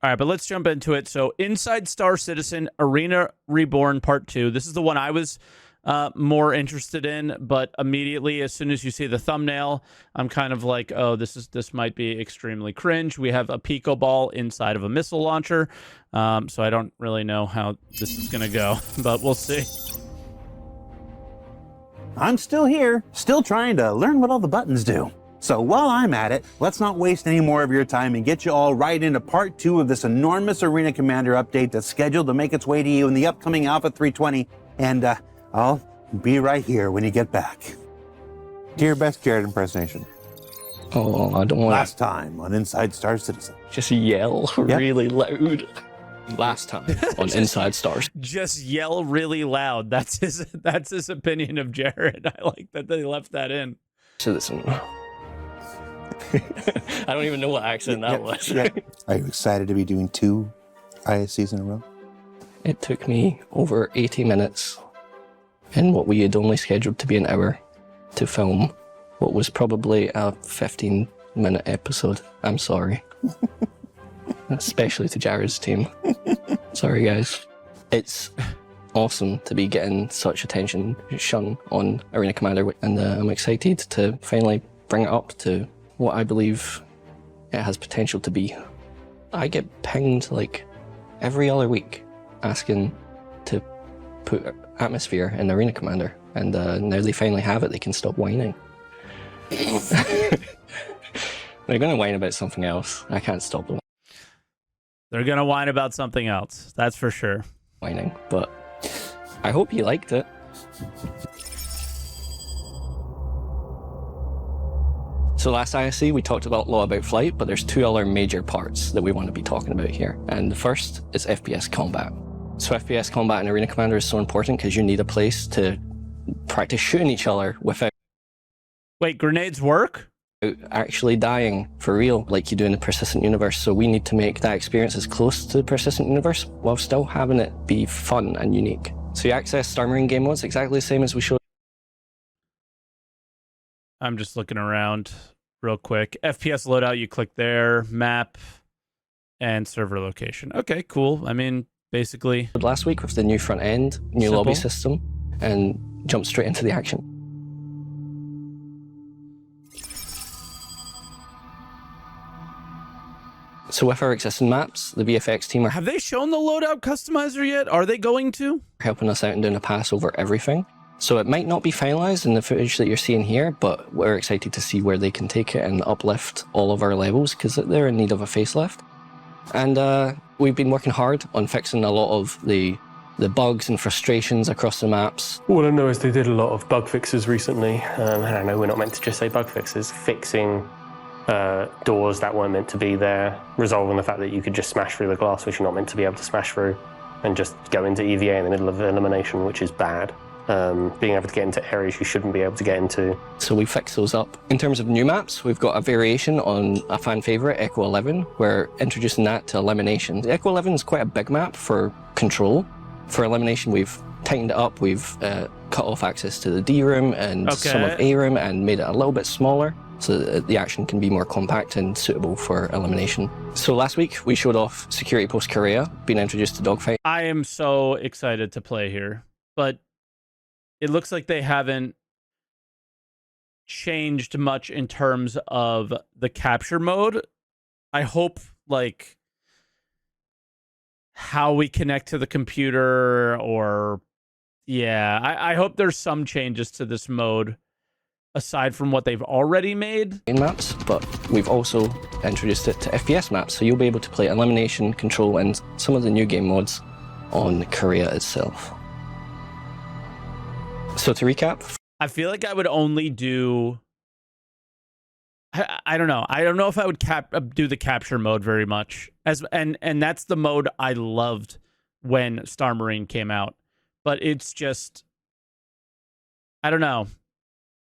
All right, but let's jump into it. So Inside Star Citizen Arena Reborn Part 2. This is the one I was more interested in, but immediately as soon as you see the thumbnail, I'm kind of like, oh, this might be extremely cringe. We have a Pico Ball inside of a missile launcher, so I don't really know how this is going to go, but we'll see. I'm still here, still trying to learn what all the buttons do. So while I'm at it, let's not waste any more of your time and get you all right into part 2 of this enormous Arena Commander update that's scheduled to make its way to you in the upcoming Alpha 320. And I'll be right here when you get back. Do your best Jared impersonation. Oh, I don't want Last time on Inside Star Citizen. Just yell really loud. Last time on Inside Stars. Just yell really loud. That's his opinion of Jared. I like that they left that in. Citizen. I don't even know what accent that was. Are you excited to be doing 2 ISCs in a row? It took me over 80 minutes in what we had only scheduled to be an hour to film what was probably a 15-minute episode. I'm sorry. Especially to Jared's team. Sorry, guys. It's awesome to be getting such attention shone on Arena Commander, and I'm excited to finally bring it up to what I believe it has potential to be. I get pinged like every other week asking to put Atmosphere in Arena Commander, and now they finally have it, they can stop whining. They're going to whine about something else. I can't stop them They're going to whine about something else. That's for sure. whining, but I hope you liked it. So last ISC, we talked about Law About Flight, but there's 2 other major parts that we want to be talking about here. And the first is FPS combat. So FPS combat in Arena Commander is so important because you need a place to practice shooting each other without Wait, grenades work? actually dying for real like you do in the Persistent Universe. So we need to make that experience as close to the Persistent Universe while still having it be fun and unique. So you access Star Marine game modes exactly the same as we showed. I'm just looking around real quick. FPS loadout, you click there, map, and server location. Okay, cool. I mean, basically last week with the new front end, new simple lobby system, and jump straight into the action. So with our existing maps, the VFX team are Have they shown the loadout customizer yet? Are they going to? helping us out and doing a pass over everything. So it might not be finalized in the footage that you're seeing here, but we're excited to see where they can take it and uplift all of our levels because they're in need of a facelift. And we've been working hard on fixing a lot of the bugs and frustrations across the maps. All I know is they did a lot of bug fixes recently. I don't know, we're not meant to just say bug fixes. Fixing doors that weren't meant to be there, resolving the fact that you could just smash through the glass which you're not meant to be able to smash through, and just go into EVA in the middle of elimination, which is bad. Being able to get into areas you shouldn't be able to get into. So we fix those up. In terms of new maps, we've got a variation on a fan favorite, Echo 11. We're introducing that to Elimination. The Echo 11 is quite a big map for Control. For Elimination, we've tightened it up. We've cut off access to the D room and some of A room and made it a little bit smaller so that the action can be more compact and suitable for Elimination. So last week, we showed off Security Post Korea, being introduced to Dogfight. I am so excited to play here, but it looks like they haven't changed much in terms of the capture mode. I hope, like, how we connect to the computer, or I hope there's some changes to this mode aside from what they've already made. Maps, but we've also introduced it to FPS maps, so you'll be able to play Elimination, Control, and some of the new game modes on Korea itself. So to recap, I feel like I would only do... I don't know. I don't know if I would do the capture mode very much. And that's the mode I loved when Star Marine came out. But it's just... I don't know.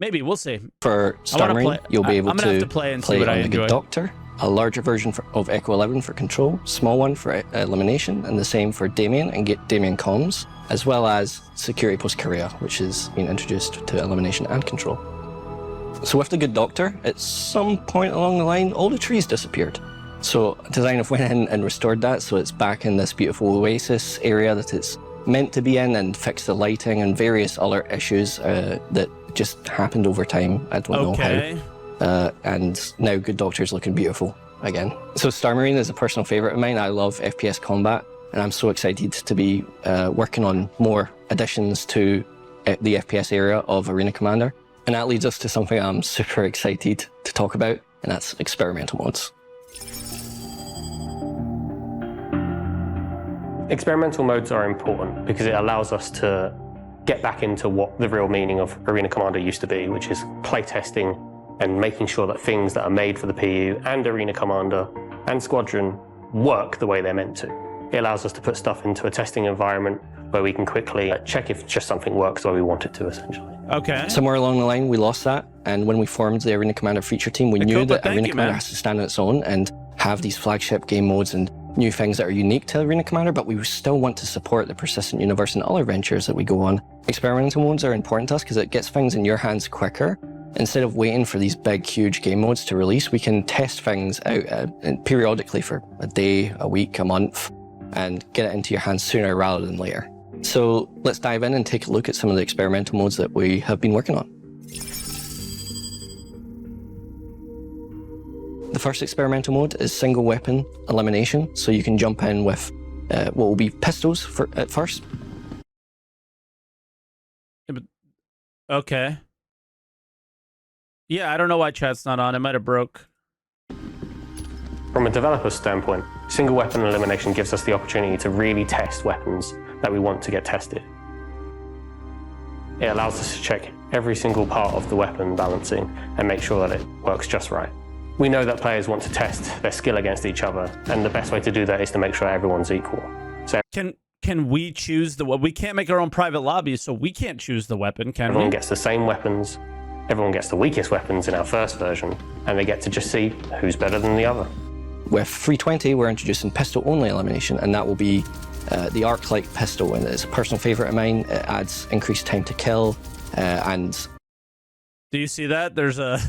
Maybe, we'll see. For Star Marine, you'll be able to play and play see what on I the enjoy. Good Doctor, a larger version of Echo 11 for Control, small one for Elimination, and the same for Damien and get Damien Comms, as well as Security Post Korea, which is being introduced to Elimination and Control. So with the Good Doctor, at some point along the line, all the trees disappeared. So Design have went in and restored that, so it's back in this beautiful oasis area that it's meant to be in, and fixed the lighting and various other issues that just happened over time. I don't know how. And now Good Doctor's looking beautiful again. So Star Marine is a personal favorite of mine. I love FPS combat, and I'm so excited to be working on more additions to the FPS area of Arena Commander. And that leads us to something I'm super excited to talk about, and that's experimental modes. Experimental modes are important because it allows us to get back into what the real meaning of Arena Commander used to be, which is playtesting and making sure that things that are made for the PU and Arena Commander and Squadron work the way they're meant to. It allows us to put stuff into a testing environment where we can quickly check if just something works the way we want it to, essentially. Okay. Somewhere along the line, we lost that, and when we formed the Arena Commander feature team, we knew that Arena Commander has to stand on its own and have these flagship game modes and new things that are unique to Arena Commander, but we still want to support the persistent universe and other ventures that we go on. Experimental modes are important to us because it gets things in your hands quicker. Instead of waiting for these big, huge game modes to release, we can test things out periodically for a day, a week, a month, and get it into your hands sooner rather than later. So let's dive in and take a look at some of the experimental modes that we have been working on. The first experimental mode is single weapon elimination, so you can jump in with what will be pistols at first. Okay. Yeah, I don't know why chat's not on. It might have broke. From a developer's standpoint, single weapon elimination gives us the opportunity to really test weapons that we want to get tested. It allows us to check every single part of the weapon balancing and make sure that it works just right. We know that players want to test their skill against each other, and the best way to do that is to make sure everyone's equal. So can we choose we can't make our own private lobbies, so we can't choose the weapon, can everyone we? gets the same weapons, everyone gets the weakest weapons in our first version, and they get to just see who's better than the other. With 320, we're introducing pistol-only elimination, and that will be the arc-like pistol, and it's a personal favorite of mine. It adds increased time to kill, and... Do you see that? There's a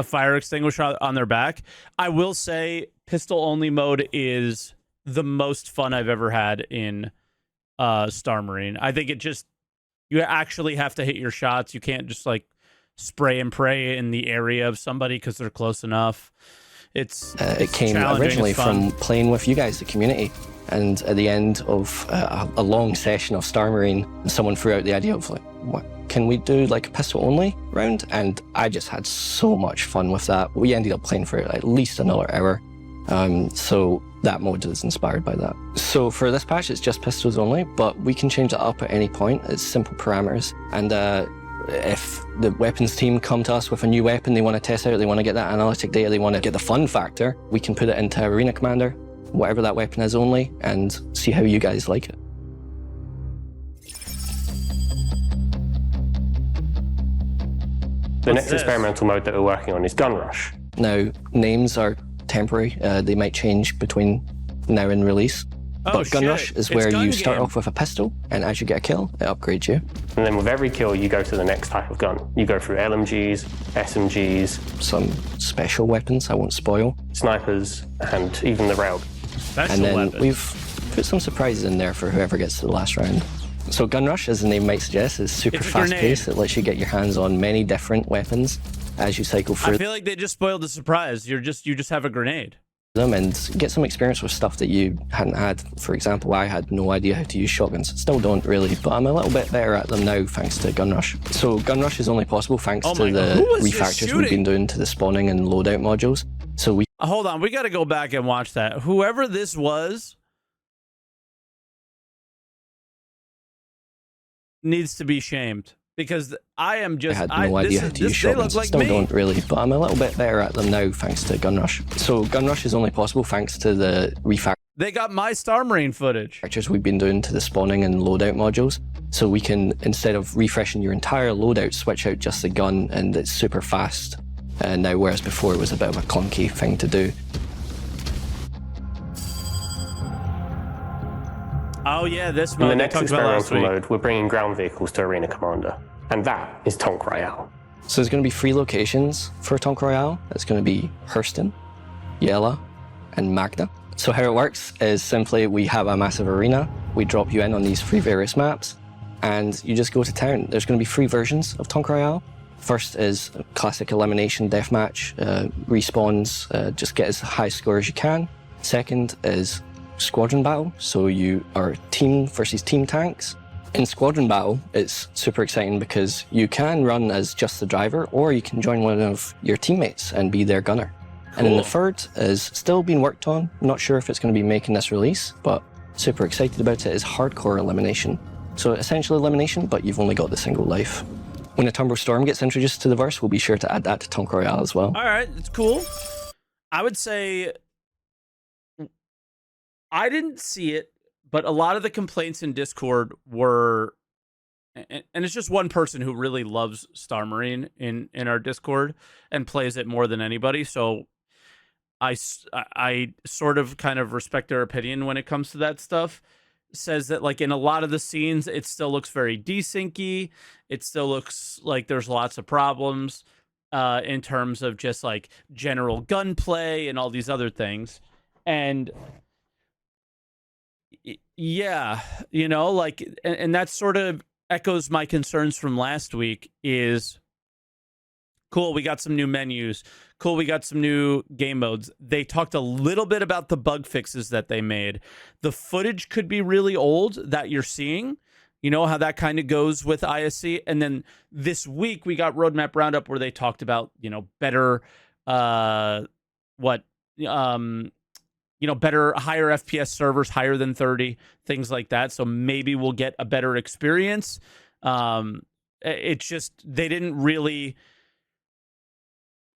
fire extinguisher on their back. I will say pistol-only mode is the most fun I've ever had in Star Marine. I think you actually have to hit your shots. You can't just like spray and pray in the area of somebody because they're close enough. It came originally from playing with you guys, the community, and at the end of a long session of Star Marine, someone threw out the idea of like, what, can we do like a pistol only round? And I just had so much fun with that. We ended up playing for at least another hour. So that mode is inspired by that. So for this patch, it's just pistols only, but we can change it up at any point. It's simple parameters. And if the weapons team come to us with a new weapon they want to test out, they want to get that analytic data, they want to get the fun factor, we can put it into Arena Commander, whatever that weapon is only, and see how you guys like it. The next experimental mode that we're working on is Gun Rush. Now, names are temporary. They might change between now and release. But Gun Rush is where you start off with a pistol, and as you get a kill, it upgrades you. And then with every kill, you go to the next type of gun. You go through LMGs, SMGs, some special weapons I won't spoil, snipers, and even the rail. And then we've put some surprises in there for whoever gets to the last round. So Gun Rush, as the name might suggest, is super fast-paced. It lets you get your hands on many different weapons as you cycle through. I feel like they just spoiled the surprise. You just have a grenade. Them and get some experience with stuff that you hadn't had. For example, I had no idea how to use shotguns. Still don't really, but I'm a little bit better at them now thanks to Gun Rush. So Gun Rush is only possible thanks to the refactors we've been doing to the spawning and loadout modules. So we hold on, we got to go back and watch that. Whoever this was needs to be shamed. Because I am just... I had no idea how to use shotguns. Like Still don't really, but I'm a little bit better at them now thanks to Gun Rush. So Gun Rush is only possible thanks to the refactors. They got my Star Marine footage. We've been doing to the spawning and loadout modules. So we can, instead of refreshing your entire loadout, switch out just the gun, and it's super fast. Now, whereas before it was a bit of a clunky thing to do. Oh yeah, this mode. In the next experimental mode, we're bringing ground vehicles to Arena Commander, and that is Tonk Royale. So there's going to be 3 locations for Tonk Royale. It's going to be Hurston, Yella, and Magda. So how it works is simply we have a massive arena, we drop you in on these 3 various maps, and you just go to town. There's going to be 3 versions of Tonk Royale. First is a classic elimination deathmatch, respawns, just get as high score as you can. Second is squadron battle, so you are team versus team tanks. In squadron battle, it's super exciting because you can run as just the driver, or you can join one of your teammates and be their gunner. And then the third is still being worked on. I'm not sure if it's going to be making this release, but super excited about it, is hardcore elimination. So essentially elimination, but you've only got the single life. When a Tumble Storm gets introduced to the verse, we'll be sure to add that to Tonk Royale as well. All right, it's cool. I would say I didn't see it, but a lot of the complaints in Discord were, and it's just one person who really loves Star Marine in our Discord and plays it more than anybody. So I sort of kind of respect their opinion when it comes to that stuff. Says that like in a lot of the scenes, it still looks very desyncy. It still looks like there's lots of problems in terms of just like general gunplay and all these other things. And yeah, you know, like, and that sort of echoes my concerns from last week. Is cool, we got some new menus. Cool, we got some new game modes. They talked a little bit about the bug fixes that they made. The footage could be really old that you're seeing. You know how that kind of goes with ISC. And then this week we got Roadmap Roundup where they talked about, you know, better, better, higher FPS servers, higher than 30, things like that. So maybe we'll get a better experience. It's just, they didn't really...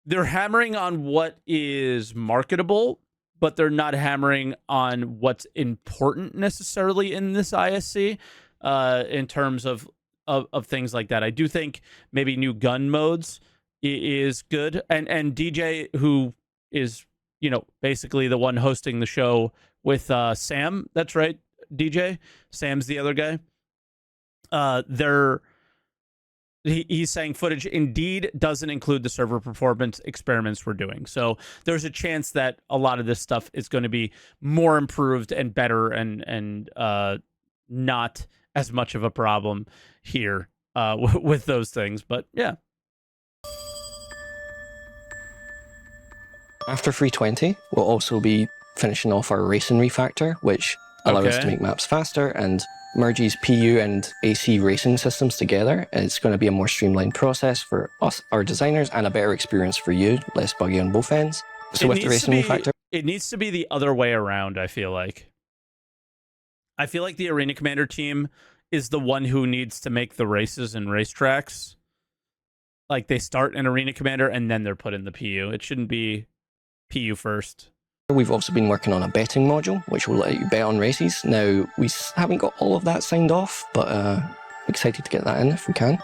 They're hammering on what is marketable, but they're not hammering on what's important necessarily in this ISC in terms of things like that. I do think maybe new gun modes is good. And DJ, who is, you know, basically the one hosting the show with Sam. That's right, DJ. Sam's the other guy. He's saying footage indeed doesn't include the server performance experiments we're doing. So there's a chance that a lot of this stuff is going to be more improved and better and not as much of a problem here with those things. But yeah. After 320, we'll also be finishing off our racing refactor, which allows us to make maps faster and merges PU and AC racing systems together. It's going to be a more streamlined process for us, our designers, and a better experience for you, less buggy on both ends. So with the racing refactor, it needs to be the other way around, I feel like. I feel like the Arena Commander team is the one who needs to make the races and racetracks. Like they start in Arena Commander and then they're put in the PU. It shouldn't be PU first. We've also been working on a betting module, which will let you bet on races. Now, we haven't got all of that signed off, but excited to get that in if we can.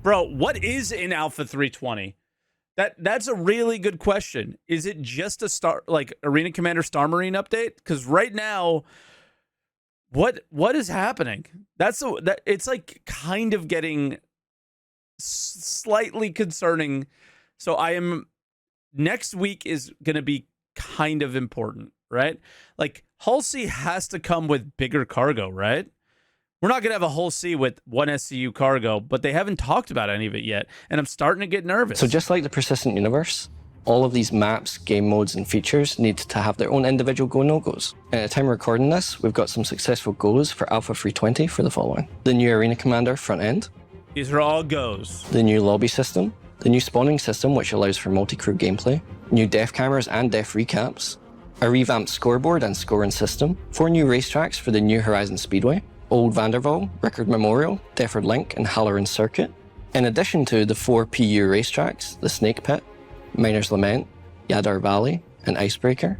Bro, what is in Alpha 320? That's a really good question. Is it just a Arena Commander Star Marine update? Because right now, what is happening? It's like kind of getting slightly concerning. So next week is going to be kind of important, right? Like Hull C has to come with bigger cargo, right? We're not going to have a Hull C with one SCU cargo, but they haven't talked about any of it yet. And I'm starting to get nervous. So just like the persistent universe, all of these maps, game modes, and features need to have their own individual go no-goes. And at the time of recording this, we've got some successful goes for Alpha 320 for the following. The new Arena Commander front end. These are all goes. The new lobby system. The new spawning system, which allows for multi-crew gameplay, new death cameras and death recaps, a revamped scoreboard and scoring system, 4 new racetracks for the New Horizon Speedway, Old Vanderval, Rickard Memorial, Defford Link and Halloran Circuit, in addition to the 4 PU racetracks, the Snake Pit, Miner's Lament, Yadar Valley and Icebreaker,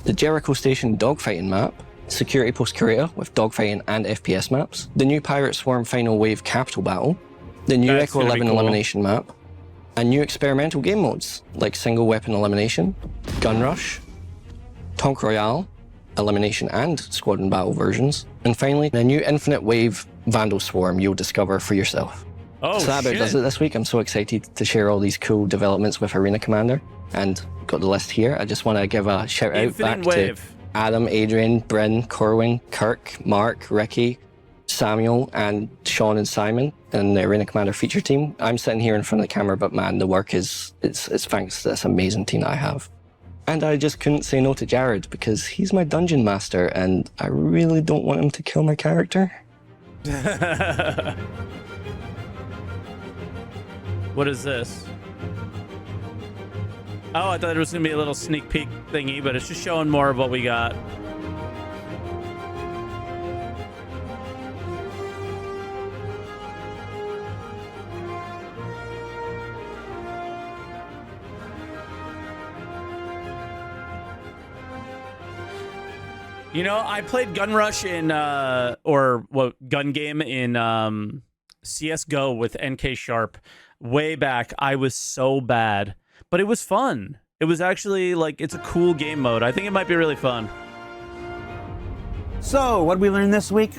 the Jericho Station dogfighting map, Security Post Curator with dogfighting and FPS maps, the new Pirate Swarm Final Wave Capital Battle, the new Echo 11 elimination map, and new experimental game modes like single weapon elimination, gun rush, Tonk Royale, elimination and squadron battle versions, and finally a new infinite wave Vandal Swarm you'll discover for yourself. Oh, So that about shit. does it this week. I'm so excited to share all these cool developments with Arena Commander, and got the list here. I just want to give a shout out back Infinite Wave. to Adam, Adrian, Bryn, Corwin, Kirk, Mark, Ricky, Samuel, and Sean and Simon in the Arena Commander feature team. I'm sitting here in front of the camera, but man, the work it's thanks to this amazing team that I have. And I just couldn't say no to Jared because he's my dungeon master, and I really don't want him to kill my character. What is this? Oh, I thought it was going to be a little sneak peek thingy, but it's just showing more of what we got. You know, I played Gun Rush in, Gun Game in CSGO with NK Sharp way back. I was so bad, but it was fun. It was actually, like, it's a cool game mode. I think it might be really fun. So, what did we learn this week?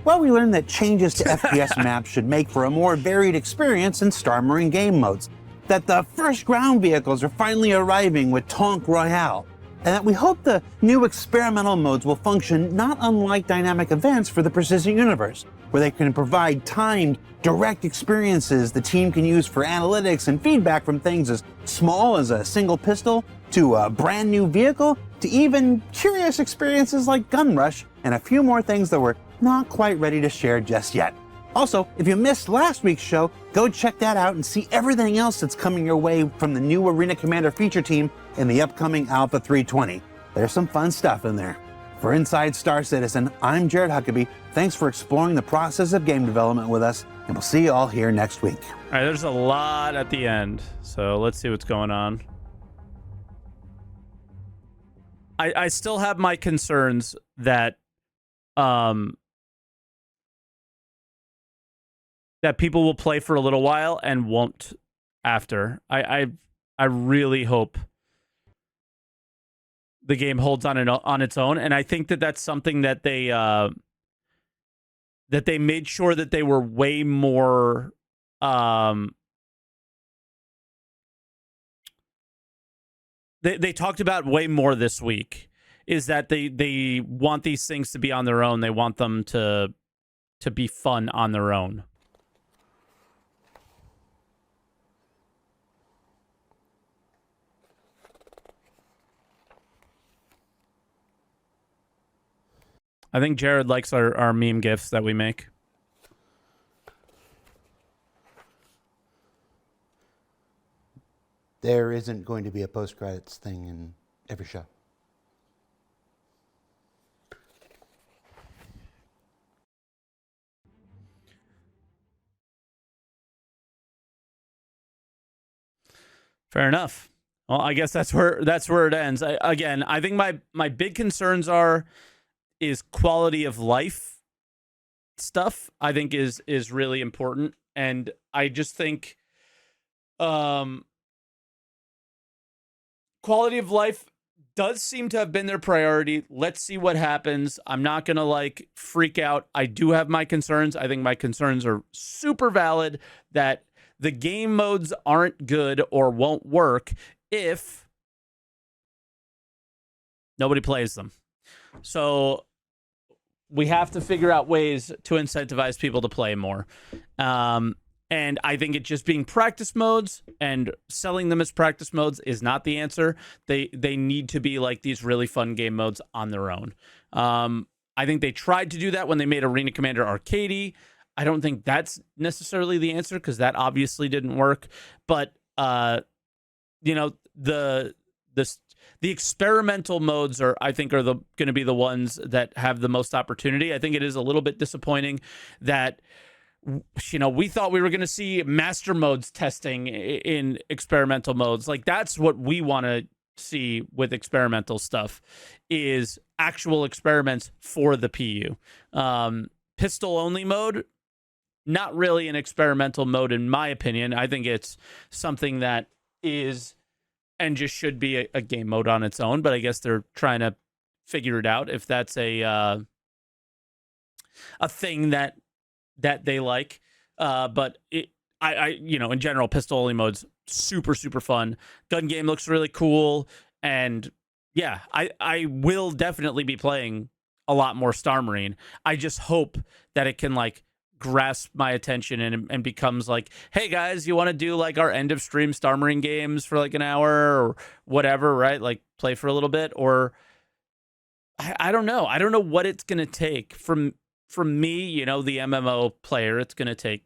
Well, we learned that changes to FPS maps should make for a more varied experience in Star Marine game modes. That the first ground vehicles are finally arriving with Tonk Royale. And that we hope the new experimental modes will function not unlike dynamic events for the Persistent Universe, where they can provide timed, direct experiences the team can use for analytics and feedback from things as small as a single pistol, to a brand new vehicle, to even curious experiences like Gun Rush, and a few more things that we're not quite ready to share just yet. Also, if you missed last week's show, go check that out and see everything else that's coming your way from the new Arena Commander feature team in the upcoming Alpha 320. There's some fun stuff in there. For Inside Star Citizen, I'm Jared Huckabee. Thanks for exploring the process of game development with us, and we'll see you all here next week. All right, there's a lot at the end, so let's see what's going on. I still have my concerns that that people will play for a little while and won't after. I really hope the game holds on its own, and I think that that's something that they made sure that they were way more they talked about way more this week, is that they want these things to be on their own. They want them to be fun on their own. I think Jared likes our meme gifs that we make. There isn't going to be a post-credits thing in every show. Fair enough. Well, I guess that's where it ends. I think my big concerns is quality of life stuff. I think is really important, and I just think quality of life does seem to have been their priority. Let's see what happens. I'm not gonna like freak out. I do have my concerns. I think my concerns are super valid, that the game modes aren't good or won't work if nobody plays them. So we have to figure out ways to incentivize people to play more. And I think it just being practice modes and selling them as practice modes is not the answer. They need to be like these really fun game modes on their own. I think they tried to do that when they made Arena Commander Arcade. I don't think that's necessarily the answer, because that obviously didn't work. But you know, the experimental modes are going to be the ones that have the most opportunity. I think it is a little bit disappointing that, you know, we thought we were going to see master modes testing in experimental modes. Like, that's what we want to see with experimental stuff, is actual experiments for the PU. Pistol only mode, not really an experimental mode in my opinion. I think it's something that is and just should be a game mode on its own, but I guess they're trying to figure it out if that's a thing that they like. But in general, pistol only mode's super, super fun. Gun game looks really cool. And yeah, I will definitely be playing a lot more Star Marine. I just hope that it can like grasp my attention and becomes like, hey guys, you want to do like our end of stream Star Marine games for like an hour or whatever, right? Like play for a little bit, or I don't know. I don't know what it's going to take from me, the MMO player. It's going to take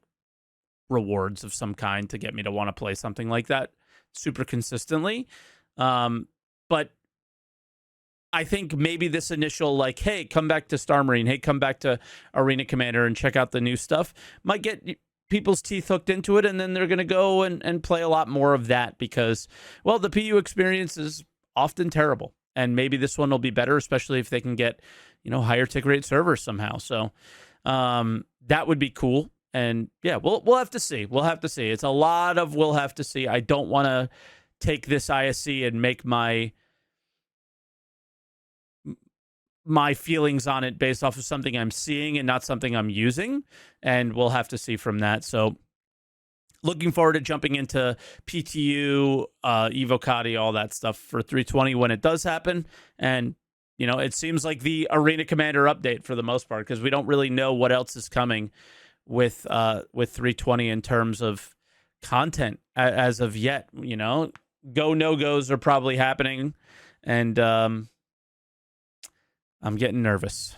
rewards of some kind to get me to want to play something like that super consistently. But I think maybe this initial like, hey, come back to Star Marine, hey, come back to Arena Commander and check out the new stuff might get people's teeth hooked into it, and then they're going to go and play a lot more of that because, well, the PU experience is often terrible. And maybe this one will be better, especially if they can get, higher tick rate servers somehow. So that would be cool. And yeah, we'll have to see. We'll have to see. It's a lot of we'll have to see. I don't want to take this ISC and make my feelings on it based off of something I'm seeing and not something I'm using. And we'll have to see from that. So looking forward to jumping into PTU, Evocati, all that stuff for 320 when it does happen. And, it seems like the Arena Commander update for the most part, because we don't really know what else is coming with 320 in terms of content as of yet. Go no-goes are probably happening. And I'm getting nervous.